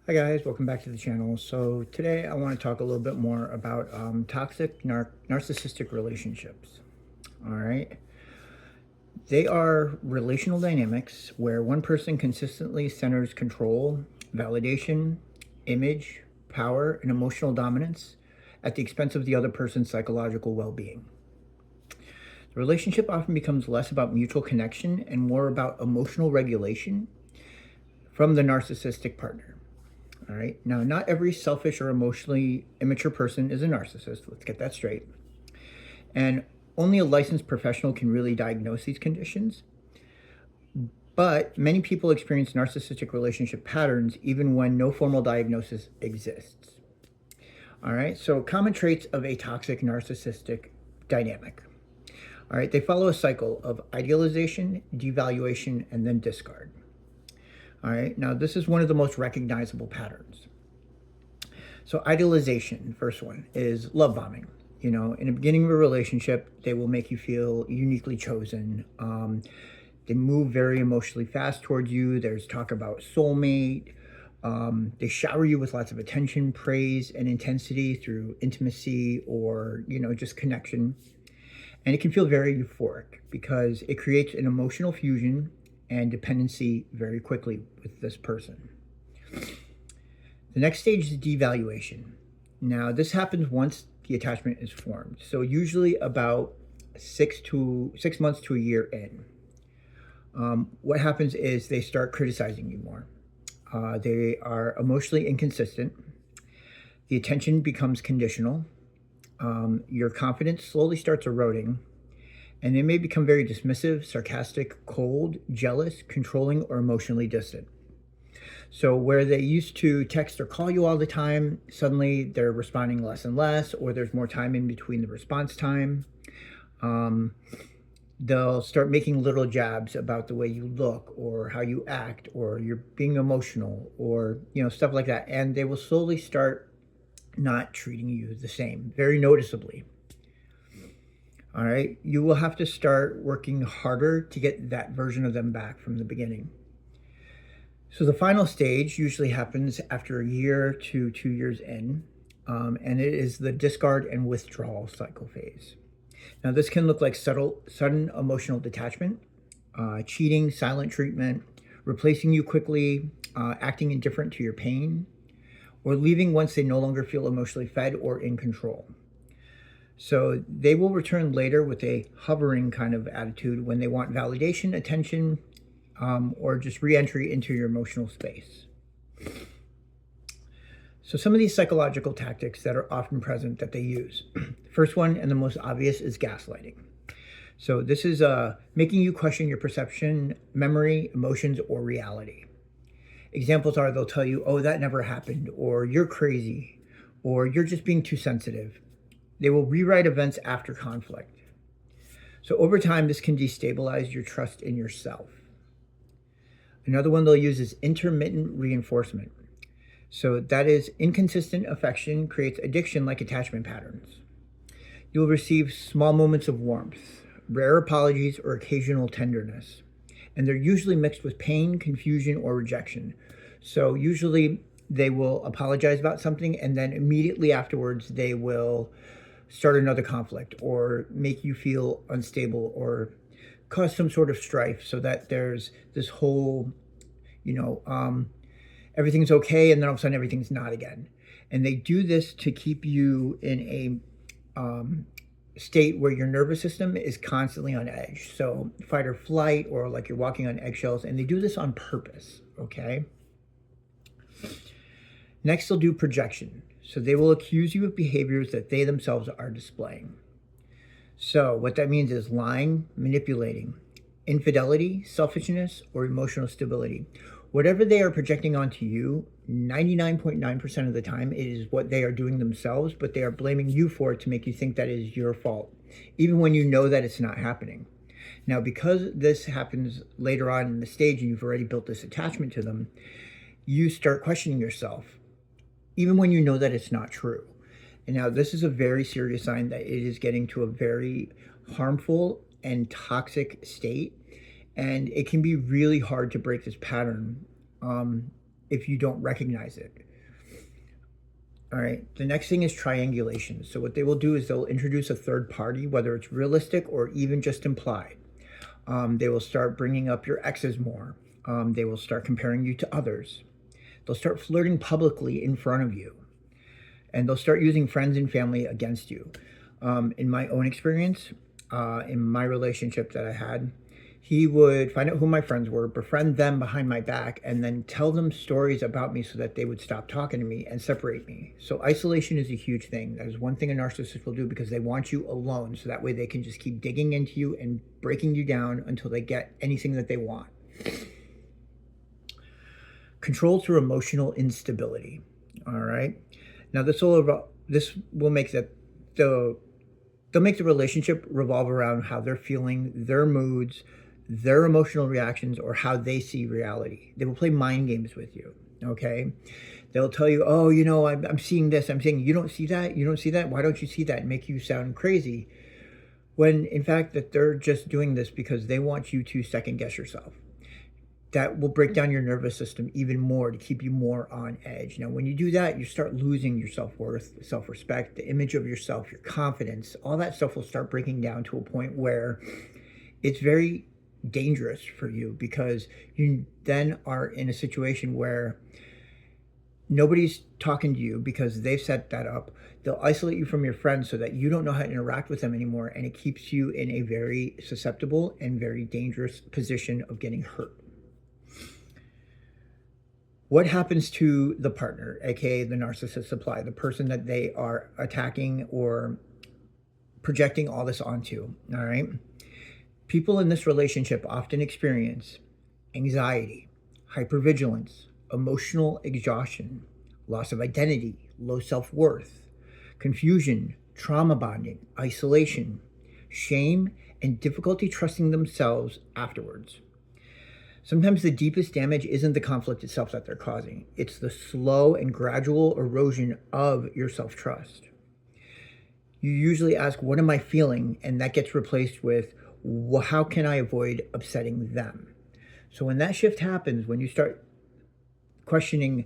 Hi guys, welcome back to the channel. So today I want to talk a little bit more about toxic narcissistic relationships. All right. They are relational dynamics where one person consistently centers control, validation, image, power, and emotional dominance at the expense of the other person's psychological well-being. The relationship often becomes less about mutual connection and more about emotional regulation from the narcissistic partner. All right. Now, not every selfish or emotionally immature person is a narcissist. Let's get that straight. And only a licensed professional can really diagnose these conditions. But many people experience narcissistic relationship patterns even when no formal diagnosis exists. All right. So, common traits of a toxic narcissistic dynamic. All right. They follow a cycle of idealization, devaluation, and then discard. All right. Now, this is one of the most recognizable patterns. So idealization, first one, is love bombing. You know, in the beginning of a relationship, they will make you feel uniquely chosen. They move very emotionally fast towards you. There's talk about soulmate. They shower you with lots of attention, praise, and intensity through intimacy or, just connection. And it can feel very euphoric because it creates an emotional fusion and dependency very quickly with this person. The next stage is devaluation. Now, this happens once the attachment is formed. So usually about 6 months to a year in. What happens is they start criticizing you more. They are emotionally inconsistent. The attention becomes conditional. Your confidence slowly starts eroding. And they may become very dismissive, sarcastic, cold, jealous, controlling, or emotionally distant. So where they used to text or call you all the time, suddenly they're responding less and less, or there's more time in between the response time. Um, they'll start making little jabs about the way you look or how you act or you're being emotional or, stuff like that. And they will slowly start not treating you the same, very noticeably. All right. You will have to start working harder to get that version of them back from the beginning. So the final stage usually happens after a year to 2 years in, and it is the discard and withdrawal cycle phase. Now, this can look like sudden emotional detachment, cheating, silent treatment, replacing you quickly, acting indifferent to your pain, or leaving once they no longer feel emotionally fed or in control. So they will return later with a hovering kind of attitude when they want validation, attention, or just re-entry into your emotional space. So some of these psychological tactics that are often present that they use. First one and the most obvious is gaslighting. So this is making you question your perception, memory, emotions, or reality. Examples are they'll tell you, oh, that never happened, or you're crazy, or you're just being too sensitive. They will rewrite events after conflict. So over time, this can destabilize your trust in yourself. Another one they'll use is intermittent reinforcement. So that is inconsistent affection creates addiction like attachment patterns. You'll receive small moments of warmth, rare apologies, or occasional tenderness. And they're usually mixed with pain, confusion, or rejection. So usually they will apologize about something and then immediately afterwards they will start another conflict or make you feel unstable or cause some sort of strife so that there's this whole, everything's okay and then all of a sudden everything's not again. And they do this to keep you in a state where your nervous system is constantly on edge. So fight or flight, or like you're walking on eggshells, and they do this on purpose, okay? Next, they'll do projection. So they will accuse you of behaviors that they themselves are displaying. So what that means is lying, manipulating, infidelity, selfishness, or emotional stability. Whatever they are projecting onto you, 99.9% of the time, it is what they are doing themselves, but they are blaming you for it to make you think that is your fault, even when you know that it's not happening. Now, because this happens later on in the stage and you've already built this attachment to them, you start questioning yourself, even when you know that it's not true. And now this is a very serious sign that it is getting to a very harmful and toxic state. And it can be really hard to break this pattern if you don't recognize it. All right. The next thing is triangulation. So what they will do is they'll introduce a third party, whether it's realistic or even just implied. They will start bringing up your exes more. They will start comparing you to others. They'll start flirting publicly in front of you. And they'll start using friends and family against you. In my own experience, in my relationship that I had, he would find out who my friends were, befriend them behind my back, and then tell them stories about me so that they would stop talking to me and separate me. So isolation is a huge thing. That is one thing a narcissist will do because they want you alone. So that way they can just keep digging into you and breaking you down until they get anything that they want. Control through emotional instability. All right. Now this will make they'll make the relationship revolve around how they're feeling, their moods, their emotional reactions, or how they see reality. They will play mind games with you, okay? They'll tell you, oh, I'm seeing this. I'm saying, you don't see that? You don't see that? Why don't you see that? And make you sound crazy. When, in fact, that they're just doing this because they want you to second guess yourself. That will break down your nervous system even more to keep you more on edge. Now, when you do that, you start losing your self-worth, self-respect, the image of yourself, your confidence. All that stuff will start breaking down to a point where it's very dangerous for you because you then are in a situation where nobody's talking to you because they've set that up. They'll isolate you from your friends so that you don't know how to interact with them anymore, and it keeps you in a very susceptible and very dangerous position of getting hurt. What happens to the partner, aka the narcissist supply, the person that they are attacking or projecting all this onto? All right. People in this relationship often experience anxiety, hypervigilance, emotional exhaustion, loss of identity, low self-worth, confusion, trauma bonding, isolation, shame, and difficulty trusting themselves afterwards. Sometimes the deepest damage isn't the conflict itself that they're causing. It's the slow and gradual erosion of your self-trust. You usually ask, what am I feeling? And that gets replaced with, well, how can I avoid upsetting them? So when that shift happens, when you start questioning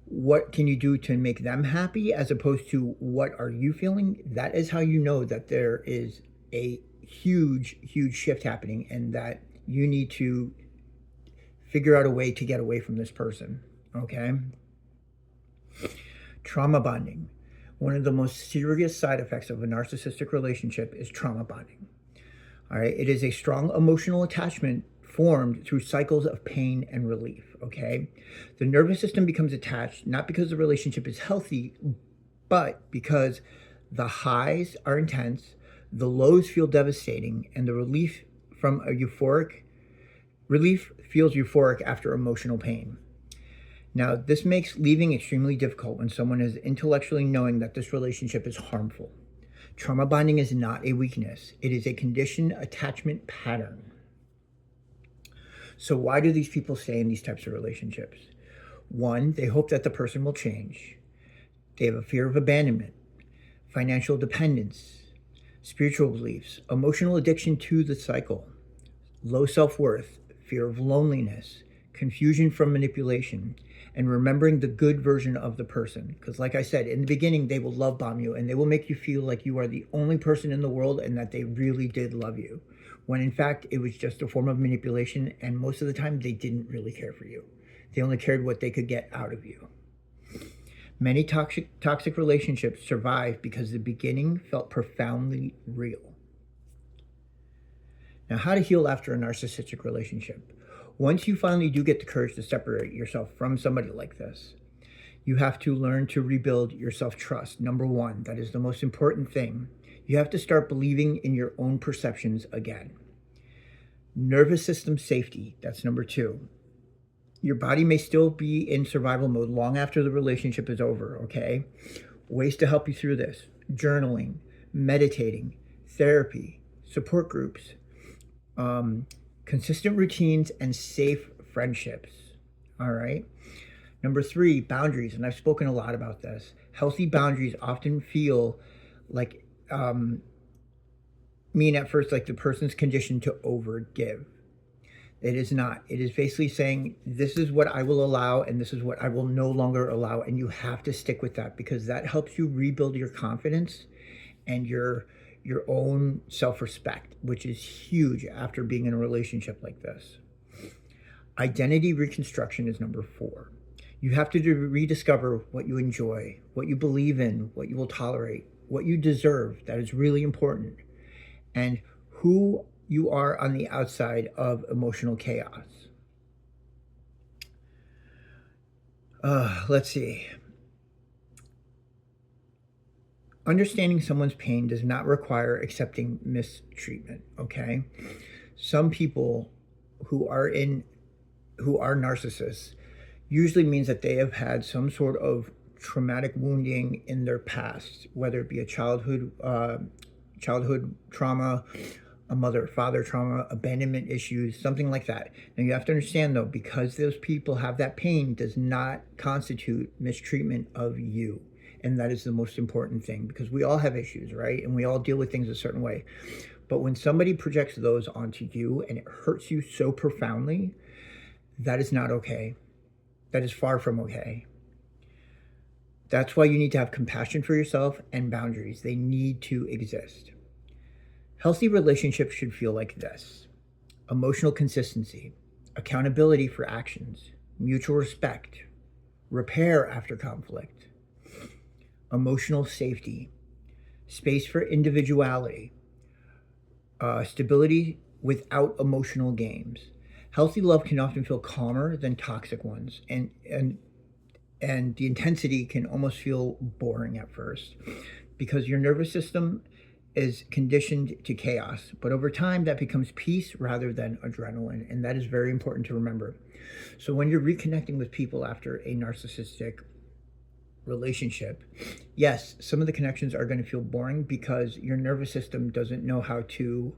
what can you do to make them happy as opposed to what are you feeling, that is how you know that there is a huge, huge shift happening and that you need to figure out a way to get away from this person, okay? Trauma bonding. One of the most serious side effects of a narcissistic relationship is trauma bonding. All right, it is a strong emotional attachment formed through cycles of pain and relief, okay? The nervous system becomes attached not because the relationship is healthy, but because the highs are intense, the lows feel devastating, and the relief feels euphoric after emotional pain. Now, this makes leaving extremely difficult when someone is intellectually knowing that this relationship is harmful. Trauma bonding is not a weakness. It is a conditioned attachment pattern. So why do these people stay in these types of relationships? One, they hope that the person will change. They have a fear of abandonment, financial dependence, spiritual beliefs, emotional addiction to the cycle, low self-worth, fear of loneliness, confusion from manipulation, and remembering the good version of the person. Because like I said, in the beginning, they will love bomb you and they will make you feel like you are the only person in the world and that they really did love you. When in fact, it was just a form of manipulation, and most of the time, they didn't really care for you. They only cared what they could get out of you. Many toxic relationships survive because the beginning felt profoundly real. Now, how to heal after a narcissistic relationship. Once you finally do get the courage to separate yourself from somebody like this, you have to learn to rebuild your self-trust. Number one, that is the most important thing. You have to start believing in your own perceptions again. Nervous system safety, that's number two. Your body may still be in survival mode long after the relationship is over, okay? Ways to help you through this: journaling, meditating, therapy, support groups, consistent routines, and safe friendships, all right? Number three, boundaries, and I've spoken a lot about this. Healthy boundaries often feel like mean at first like the person's conditioned to overgive. It is not. It is basically saying, this is what I will allow and this is what I will no longer allow. And you have to stick with that, because that helps you rebuild your confidence and your own self-respect, which is huge after being in a relationship like this. Identity reconstruction is number 4. You have to rediscover what you enjoy, what you believe in, what you will tolerate, what you deserve. That is really important. And who you are on the outside of emotional chaos. Let's see. Understanding someone's pain does not require accepting mistreatment, okay? Some people who are narcissists usually means that they have had some sort of traumatic wounding in their past, whether it be a childhood trauma, a mother-father trauma, abandonment issues, something like that. Now you have to understand though, because those people have that pain does not constitute mistreatment of you. And that is the most important thing, because we all have issues, right? And we all deal with things a certain way. But when somebody projects those onto you and it hurts you so profoundly, that is not okay. That is far from okay. That's why you need to have compassion for yourself and boundaries. They need to exist. Healthy relationships should feel like this: emotional consistency, accountability for actions, mutual respect, repair after conflict, emotional safety, space for individuality, stability without emotional games. Healthy love can often feel calmer than toxic ones, and the intensity can almost feel boring at first, because your nervous system is conditioned to chaos. But over time, that becomes peace rather than adrenaline, and that is very important to remember. So when you're reconnecting with people after a narcissistic relationship, yes, some of the connections are going to feel boring because your nervous system doesn't know how to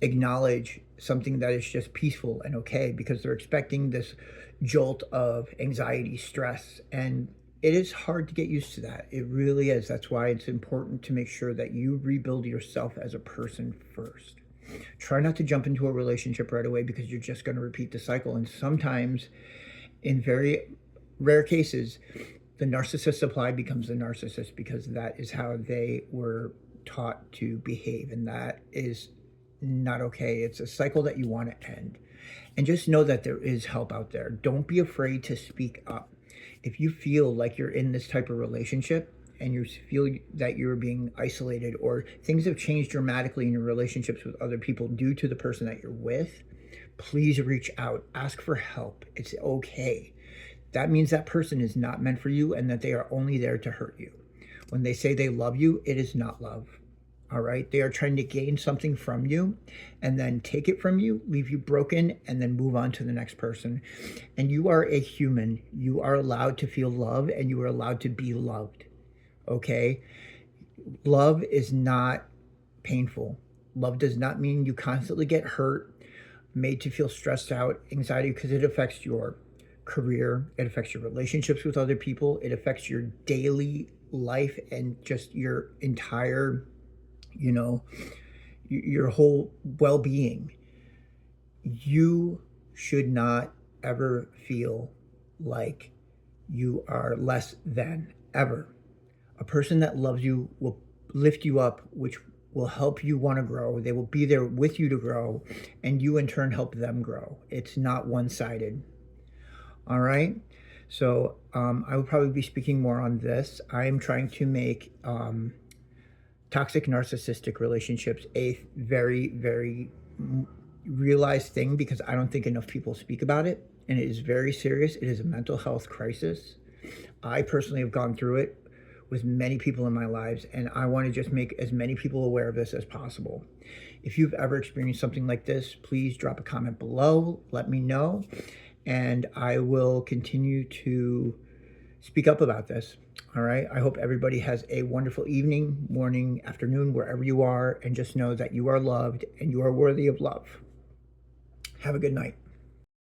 acknowledge something that is just peaceful and okay, because they're expecting this jolt of anxiety, stress, and it is hard to get used to that. It really is. That's why it's important to make sure that you rebuild yourself as a person first. Try not to jump into a relationship right away, because you're just going to repeat the cycle. And sometimes, in very rare cases, the narcissist supply becomes the narcissist, because that is how they were taught to behave. And that is not okay. It's a cycle that you want to end. And just know that there is help out there. Don't be afraid to speak up. If you feel like you're in this type of relationship and you feel that you're being isolated, or things have changed dramatically in your relationships with other people due to the person that you're with, please reach out. Ask for help. It's okay. That means that person is not meant for you and that they are only there to hurt you. When they say they love you, it is not love. All right? They are trying to gain something from you and then take it from you, leave you broken, and then move on to the next person. And you are a human. You are allowed to feel love, and you are allowed to be loved. Okay? Love is not painful. Love does not mean you constantly get hurt, made to feel stressed out, anxiety, because it affects your career, it affects your relationships with other people, it affects your daily life and just your entire, your whole well-being. You should not ever feel like you are less than, ever. A person that loves you will lift you up, which will help you want to grow. They will be there with you to grow, and you in turn help them grow. It's not one-sided. All right? So I will probably be speaking more on this. I am trying to make toxic narcissistic relationships a very, very realized thing, because I don't think enough people speak about it, and it is very serious. It is a mental health crisis. I personally have gone through it with many people in my lives, and I want to just make as many people aware of this as possible. If you've ever experienced something like this, please drop a comment below, let me know, and I will continue to speak up about this. All right? I hope everybody has a wonderful evening, morning, afternoon, wherever you are, and just know that you are loved and you are worthy of love. Have a good night.